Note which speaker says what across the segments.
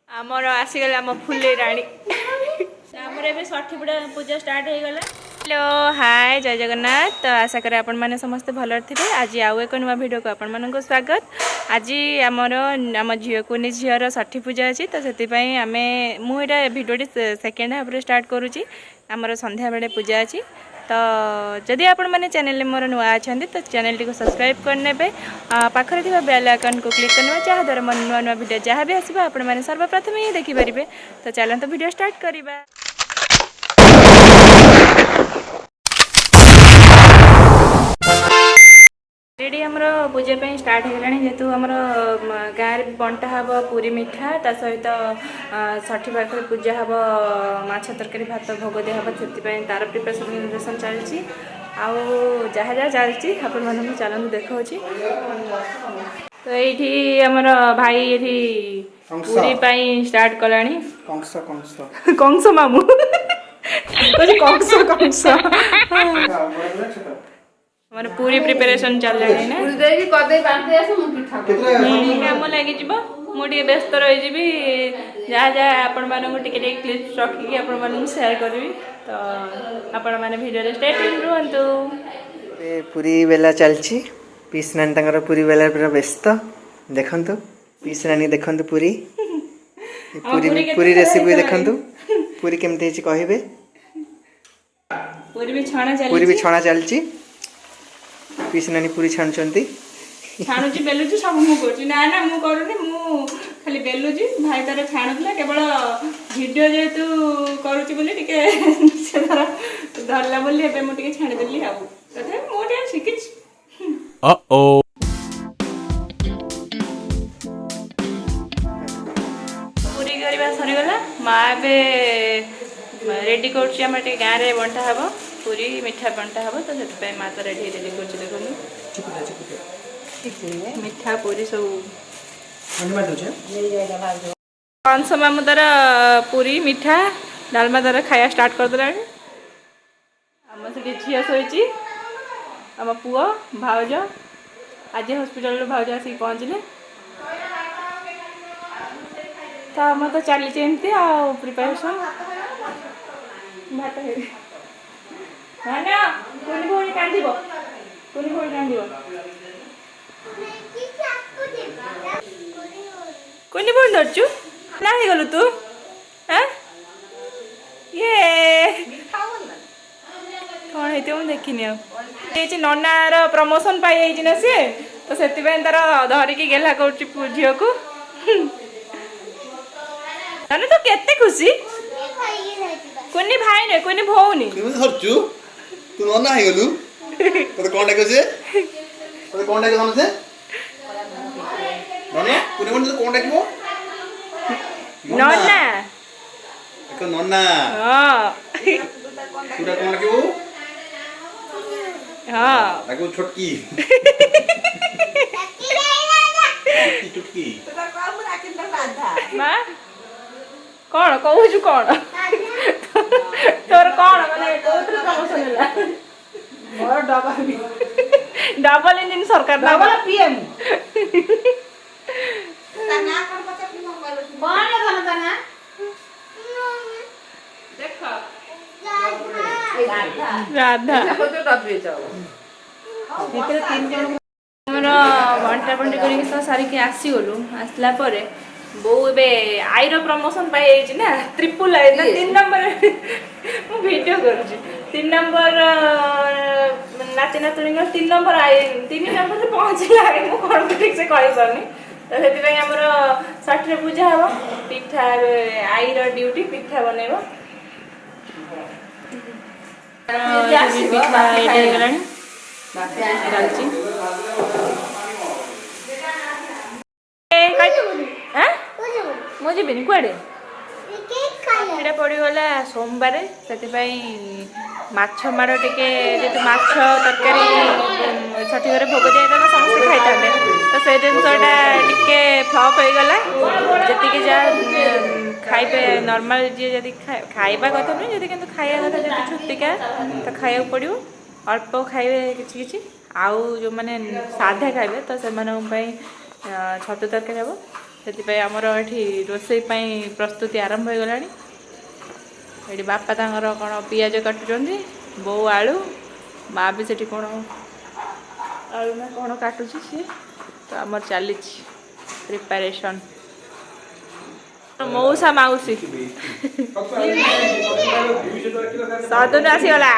Speaker 1: आमर आसीगला आम फुले राणी आमर एबे षठी पूजा स्टार्ट हो गला। हेलो हाय जय जगन्नाथ। तो आशा करें आपण मैंने समस्ते भल थे। आज आउ एक नुआ भिडियो को आपण मानक स्वागत। आज आमर आम झील कुनी झीर षठी पूजा अच्छी तो से आम मुझे भिडियोटी सेकेंड हाफ रे स्टार्ट करुँची। आमर संध्या बेले पूजा अच्छी तो जदि आपण मैंने चैनल मोर नुआ अच्छा तो चैनल टी सब्सक्राइब करने पाखरे थी बेल आइकन को क्लिक करने जहाँद्वारा मोर नुआ नुआ भिडियो जहाँ भी आसो आपण मैंने सर्वप्रथम ही देखिपारे। तो चलते भिडियो स्टार्ट करवा। रेडी आमर पूजा स्टार्ट हो गला जेहेतु आमर गाँव में बंटा हम पूरी मिठा ता सहित षठी पाखे पूजा हम माछ तरकारी भात भोग दिया से तार प्रिपरेशन चलती आउ जहाँ जहाँ चलती आपण मानक चलते देखा। तो ये आमर भाई ये पूरी स्टार्ट कला कंस मामू कंस कंस हमारे पूरी प्रिपरेशन चल रही है ना काम लगी मुझे व्यस्त रही जहाँ जहाँ आपण मानक क्लिप्स रखिकी आपण मानक शेयर करी। तो आपण मैंने वीडियो स्टे ट्यून रुहंतु।
Speaker 2: पूरी बेला चलची पीस नानी तंगर पूरी बेला पूरा व्यस्त देखंतु पीस नानी देखंतु पूरी पूरी रेसिपी देखंतु पूरी केमते हिची कहिबे। पूरी भी छणा चलची पीस नानी पूरी छाणुचंती
Speaker 1: छाणुची बेलुची सब मु करची ना ना मु करूनी मु खाली बेलुची भाई तार छाणुला केवल वीडियो जेतु करूची बोली टिके से तार धरला बोली एबे मु टिके छाणी देली आउ तथे मु टे शिकिच पूरी करबा सरी गला मा बे रेडी करची हम टे गाँ रे बंटा हबो पूरी मिठा बंटा हम तो से माँ तो रेडी रेडी कर मिठा पूरी सब कंस मामू तार पूरी मिठा डालमा तार खाया स्टार्ट कर देला। आम से झील शोची आम पुओ भाउज आज हॉस्पिटल भाउज आसिक पहुँचले तो आम तो चली एमती आ प्रिपरेशन भात ना ना कुनी भौणी कांदिबो कुनी भौणी कांदिबो कुनी भौणी धरचु ना हे गलु तू हां ये कौन हेते मु देखिनी आ एची नन्नार प्रमोशन पाई आइची ना से तो सेति बेन तार धरि की गेला करची झियो को नानी तो केते खुशी कुनी भाई ने कुनी भौणी
Speaker 3: तू धरचु तू नन्ना हे गलु तो कोन डाके से तो कोन डाके हमसे नन्ना कुनी कोन कोन डाकिबो
Speaker 1: नन्ना
Speaker 3: एक नन्ना
Speaker 1: हां
Speaker 3: पूरा कोन डाकिबो
Speaker 1: हां
Speaker 3: डाकिबो छोटकी चुटकी
Speaker 1: मां कौन कहू कौन तोर कौन माने कोथरे प्रमोशन होला मोर डबल इंजन सरकार डबल पीएम तना कोन पचा कौन है तना देखो राधा एतरे तीन जन हमर बंटा बंटी करी के सारी के आसी गलु आसला परे बो ए आईर प्रमोशन पाई ना ट्रिपल आई ना 3 नंबर मु वीडियो करूची 3 नंबर नाचे नाचुणी 3 नंबर आई 3 नंबर से पहुंचला मु कोन ठीक से कहि परनी तो सेति पई हमर षठी पूजा हबो पिठा आईर ड्यूटी पिठा बनेबो पिठा रेडी गलानी चलची मुझे भी कुआड़े षठीटा पड़गला सोमवार से माछ माड़ टे माछ तरकारी षठी घरे भोग दिया समस्त खाई था तो से जिनसा टे फ्लप हो गला जी जहाँ खाइबे नॉर्मल जी जदि खाइबा कथा नहीं जदि किंतु खाया कथा जदि छुट्टिका तो खाया पड़ो ଅଳ୍ପ ଖାଇବେ କିଛି କିଛି, ଆଉ ଯେଉଁମାନେ ସାଧା ଖାଇବେ ତ ସେମାନଙ୍କ ପାଇଁ ଛତୁ ତରକାରୀ ହେବ। ସେଥିପାଇଁ ଆମର ଏଠି ରୋଷେଇ ପାଇଁ ପ୍ରସ୍ତୁତି ଆରମ୍ଭ ହୋଇଗଲାଣି। ଏଠି ବାପା ତାଙ୍କର କ'ଣ ପିଆଜ କାଟୁଛନ୍ତି, ବୋଉ ଆଳୁ, ମା' ବି ସେଠି କ'ଣ ଆଳୁ ନା କ'ଣ କାଟୁଛି ସିଏ। ତ ଆମର ଚାଲିଛି ପ୍ରିପାରେସନ୍। ମଉସା ମାଉସୀ ସଦନ ଆସିଗଲା।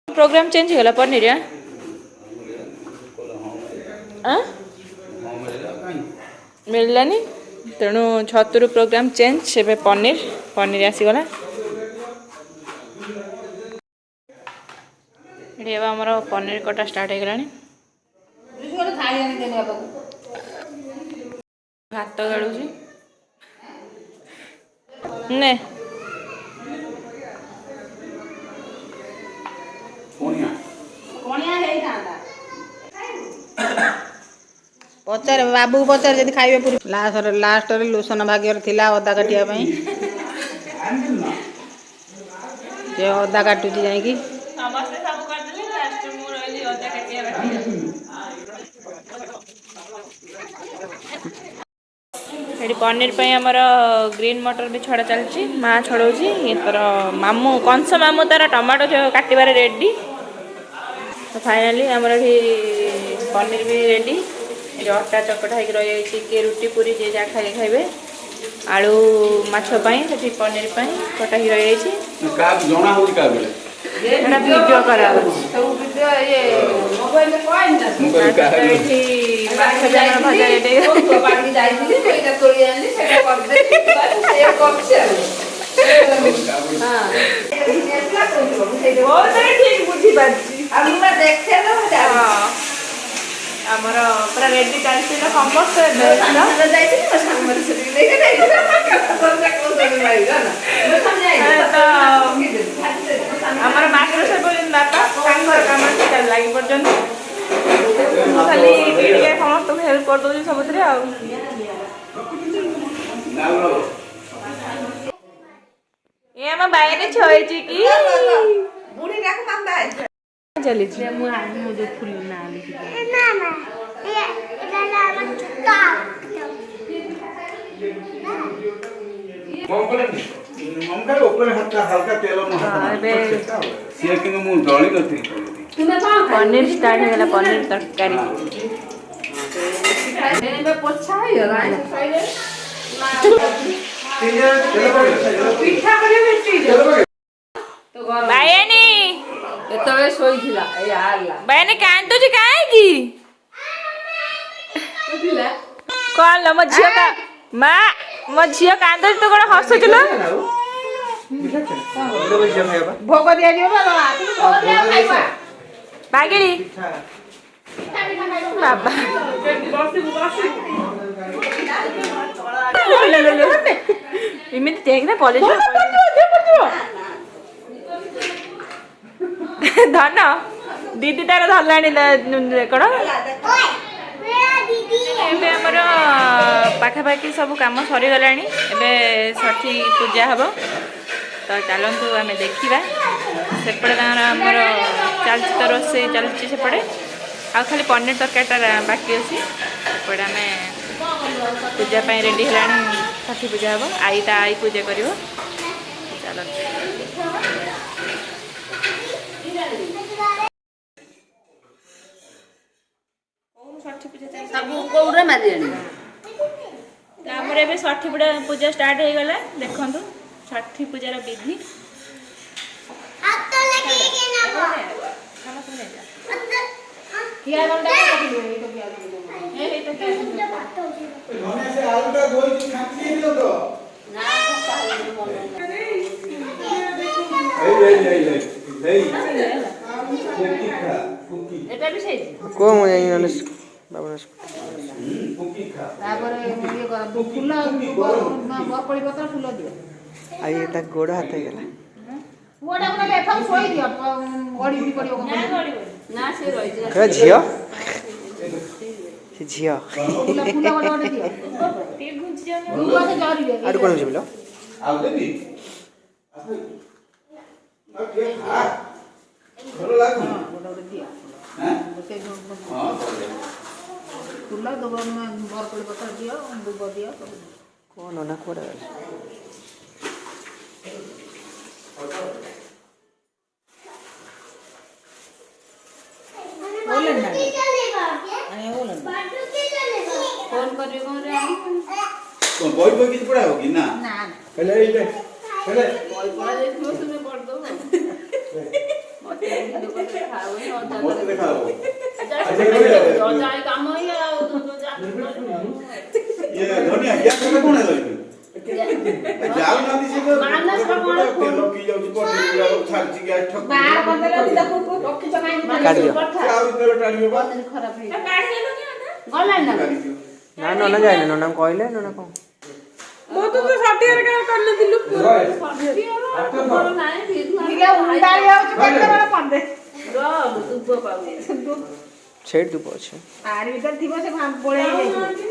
Speaker 1: प्रोग्राम चेंज हो गला पनीर मिललानी तेणु छतुर प्रोग्राम चेंज से पनीर पनीर आसीगला। ये आमर पनीर कटा स्टार्ट हो गलानी। भात गाड़ूची ने
Speaker 4: पचार बाबू पचार जब खाइबे पूरी लास्ट लोसन भाग्य थिला अदा काटिया पई जे अदा काटुची जाई
Speaker 1: समस्ते सब कर देले लास्ट मु रहली अदा काटिया बाटी। एडी पनीर पे हमर ग्रीन मटर भी छड़ा चलची, माँ छड़ौची। ये तर मामू कंस मामू तार टमाटो काटिबार रेडी। तो फाइनली हमर एठी पनीर भी रेडी। ये अटा चकटा होगी रही जाइए किए रुटी पूरी जे जहाँ खाई खाइबे। आलू माछ पाई सेठी पनीर पाई कटा ही रही जाइए। एटा वीडियो करा सब वीडियो ये मोबाइल में कोइन ना एठी माछ जाना भजा रेडी तो पानी जाईथि सेटा तोड़ी आनी सेटा कर दे सेव करछे। हां बहुत ठीक बुझी बाजी हमरा देखे ना आमर पूरा रेडी चलती समस्त जाइए आमर मास्टर साहेब बापा काम लगी पड़ते खाली समस्त हेल्प कर दूसरी सबुद ये आम बाहर छई कि चली फुल ना पनीर स्टार्ट हो गला पनीर तरकारी बायनी बायनी कांदुची काय की कौन लो मो झियो का माँ मो झियो कांदुची तो कौन हसुचलो
Speaker 4: भोग दिया दियो
Speaker 1: बागिड़ी बाबा इमित देखना कॉलेज धन दीदी तार धरलाणी कौन ଏବେ ଆମର ପାଖାପାଖି ସବୁ କାମ ସରିଗଲାଣି। ଏବେ ଷଠି ପୂଜା ହେବ ତ ଚାଲନ୍ତୁ ଆମେ ଦେଖିବା। ସେପଟେ ତାଙ୍କର ଆମର ଚାଲିଛି ତ ରୋଷେଇ ଚାଲିଛି ସେପଟେ ଆଉ ଖାଲି ପନିର ତରକାରୀଟା ବାକି ଅଛି। ସେପଟେ ଆମେ ପୂଜା ପାଇଁ ରେଡ଼ି ହେଲାଣି। ଷଠି ପୂଜା ହେବ ଆଈ ତା ଆଈ ପୂଜା କରିବ। ଚାଲନ୍ତୁ ଆମର ଏବେ ଷଠି ପୂଜା ଷ୍ଟାର୍ଟ ହେଇଗଲା। ଦେଖନ୍ତୁ ଷଠି ପୂଜାର ବିଧି
Speaker 2: गोड़ हाथ
Speaker 4: ପୁଅଟା ଗୋଟେ ଏଠାକୁ ଶୋଇ ଦିଅ ଗଡ଼ି ବି ପଡ଼ିବ
Speaker 1: ନା ସେ ରହିଛି
Speaker 2: ଝିଅ ସେ ଝିଅ
Speaker 4: ଫୁଲ ଗୋଟେ ଗୋଟେ ଦିଅ
Speaker 1: ଟିକେ ଘୁଞ୍ଚି ଯାଉ
Speaker 4: ରୁଆ ସେ ଜରିରେ
Speaker 2: ଆଡ଼ୁ କ'ଣ ହେଉଛି ବୋଲ
Speaker 3: ଆଉ ଦେବି ଭଲ ଲାଗୁନି
Speaker 4: ଗୋଟେ ଗୋଟେ ଦିଅ
Speaker 3: ହଁ
Speaker 4: ଫୁଲ ବରକୋଳି ପତ୍ର ଦିଅ ଦୁବ ଦିଅ
Speaker 2: କ'ଣ ନନା କୁଆଡ଼େ ଗଲେ
Speaker 1: ଫୋନ କରିବ
Speaker 3: କଣ ବହି ବହି କିଛି ପଢା ହବ କି ନା
Speaker 4: ନା
Speaker 3: ହେଲେ ଏଇଟା ହେଲେ
Speaker 1: ବହି ପଢା ଯାଇଥିବ ତୁମେ ପଢିଦବ ମତେ ଦେଖା ହବନି
Speaker 3: ମତେ ଦେଖା ହବ
Speaker 1: ଅଜା କାମ ହିଁ ଆଉ
Speaker 3: ଇଏ ଧନିଆ ଗ୍ୟାସ ରେ କଣ ହେଲା ଯାଉ ନାହାନ୍ତି ସେ
Speaker 1: ମାନସ ର କଣ
Speaker 3: ତେଲ ପି ଯାଉଛି ପଡି ଛାଡିଛି ଗ୍ୟାସ ଠକ
Speaker 4: ବାହାର କରିଦେଲେ ଯଦି ତାକୁ ରଖିଛ
Speaker 2: କାଢିଦିଅ।
Speaker 4: କାହିଁକି
Speaker 3: ଆଉ ତେଲ ଟାଣିବ ବା
Speaker 4: ଖରାପ ହେଇଯିବ
Speaker 1: ଗଲାଣି ନା
Speaker 2: ନା ନନା ଯାଇନି ନନାଙ୍କୁ କହିଲେ ନନା କ'ଣ ସେଇଠି ଦୁବ ଅଛି
Speaker 4: ଆରି ଭିତରେ ଥିବ ସେ ପଳେଇ ଯାଇଥିବ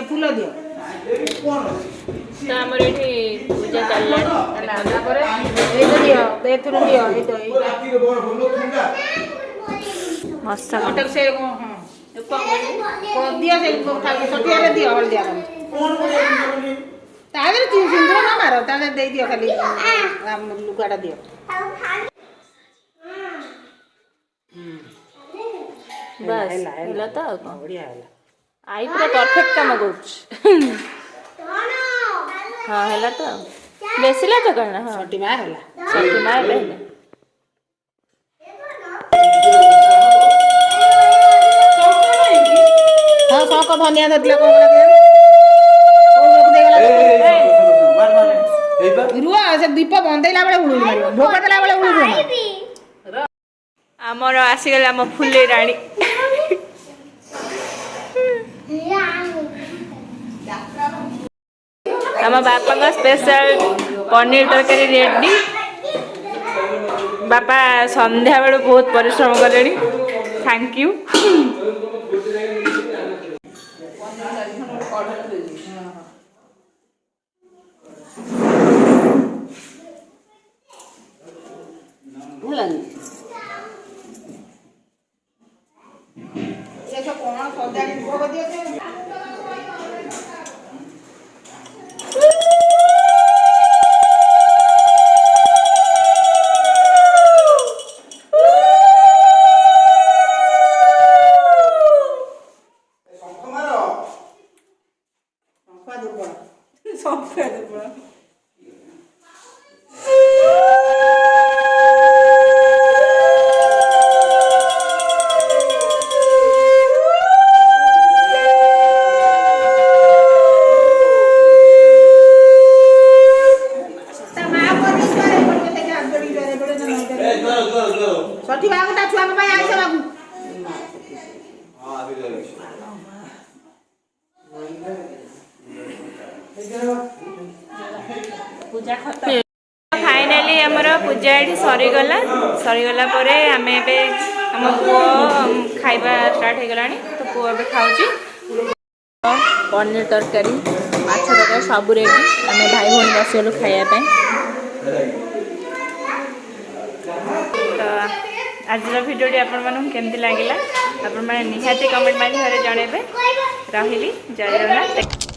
Speaker 4: ଫୁଲ ଦିଅ
Speaker 1: ତ ଆମର ଏଠି ପୂଜା ଚାଲିଲାଣି
Speaker 4: ତାପରେ ଏଇଟା ଦିଅ ଏଥିରୁ ଦିଅ ଏଇଟା
Speaker 3: ରାତିରେ ବଡ ଭଲ ଥଣ୍ଡା
Speaker 1: ମଶା
Speaker 4: ସେ ଦିଅ ସେ ସଠିଆରେ ଦିଅ ହଳଦିଆ ତା ଦେହରେ ସିନ୍ଦୁର ନ ମାର ତା ଦେହରେ ଦେଇଦିଅ ଖାଲି ଲୁଗାଟା ଦିଅ
Speaker 1: ବାସ୍ ହେଲା ତ ଆଉ କ'ଣ
Speaker 4: ବଢ଼ିଆ ହେଲା
Speaker 1: ଆଇ ପୁରା ପରଫେକ୍ଟ କାମ କରୁଛି ହଁ ହେଲା ତ ବେଶୀ ଲାଜ କ'ଣ ହଁ
Speaker 4: ଛଟି ମା ହେଲା
Speaker 1: ସଠି ମା ଏବେ ହେଲା
Speaker 4: ହଁ ସକ ଧନିଆ ଧରିଥିଲା ରୁହ ସେ ଦୀପ ବନ୍ଦେଇଲା ବେଳେ ଉଳୁଳି ମାରିବ ଭୋଗ ଦେଲା ବେଳେ ଉଳୁଳି
Speaker 1: ଆମର ଆସିଗଲା ଆମ ଫୁଲେଇ ରାଣୀ ଆମ ବାପାଙ୍କ ସ୍ପେଶାଲ ପନିର ତରକାରୀ ରେଡି ବାପା ସନ୍ଧ୍ୟାବେଳୁ ବହୁତ ପରିଶ୍ରମ କଲେଣି ଥ୍ୟାଙ୍କ ୟୁ
Speaker 4: କଣ ସଜାଡ଼ି ଭୋଗ ଦିଅ ସଠି ବାବୁ ତା ଛୁଆଙ୍କ ପାଇଁ ଆଇସ ବାବୁ
Speaker 1: फाइनाली आमर पूजा ये सरीगला आम ए आम पुओ खाइबा स्टार्ट हो गला तो पुओ ए खाऊँ पनीर तरकारी माछ तरकारी सब रेडी आम भाई भौणी बसगलु खायापी तो आज भिडियोटी आपण केमती लगे आपण मैंने निहाती कमेंट माध्यम जनइबे रही जय जगन्नाथ।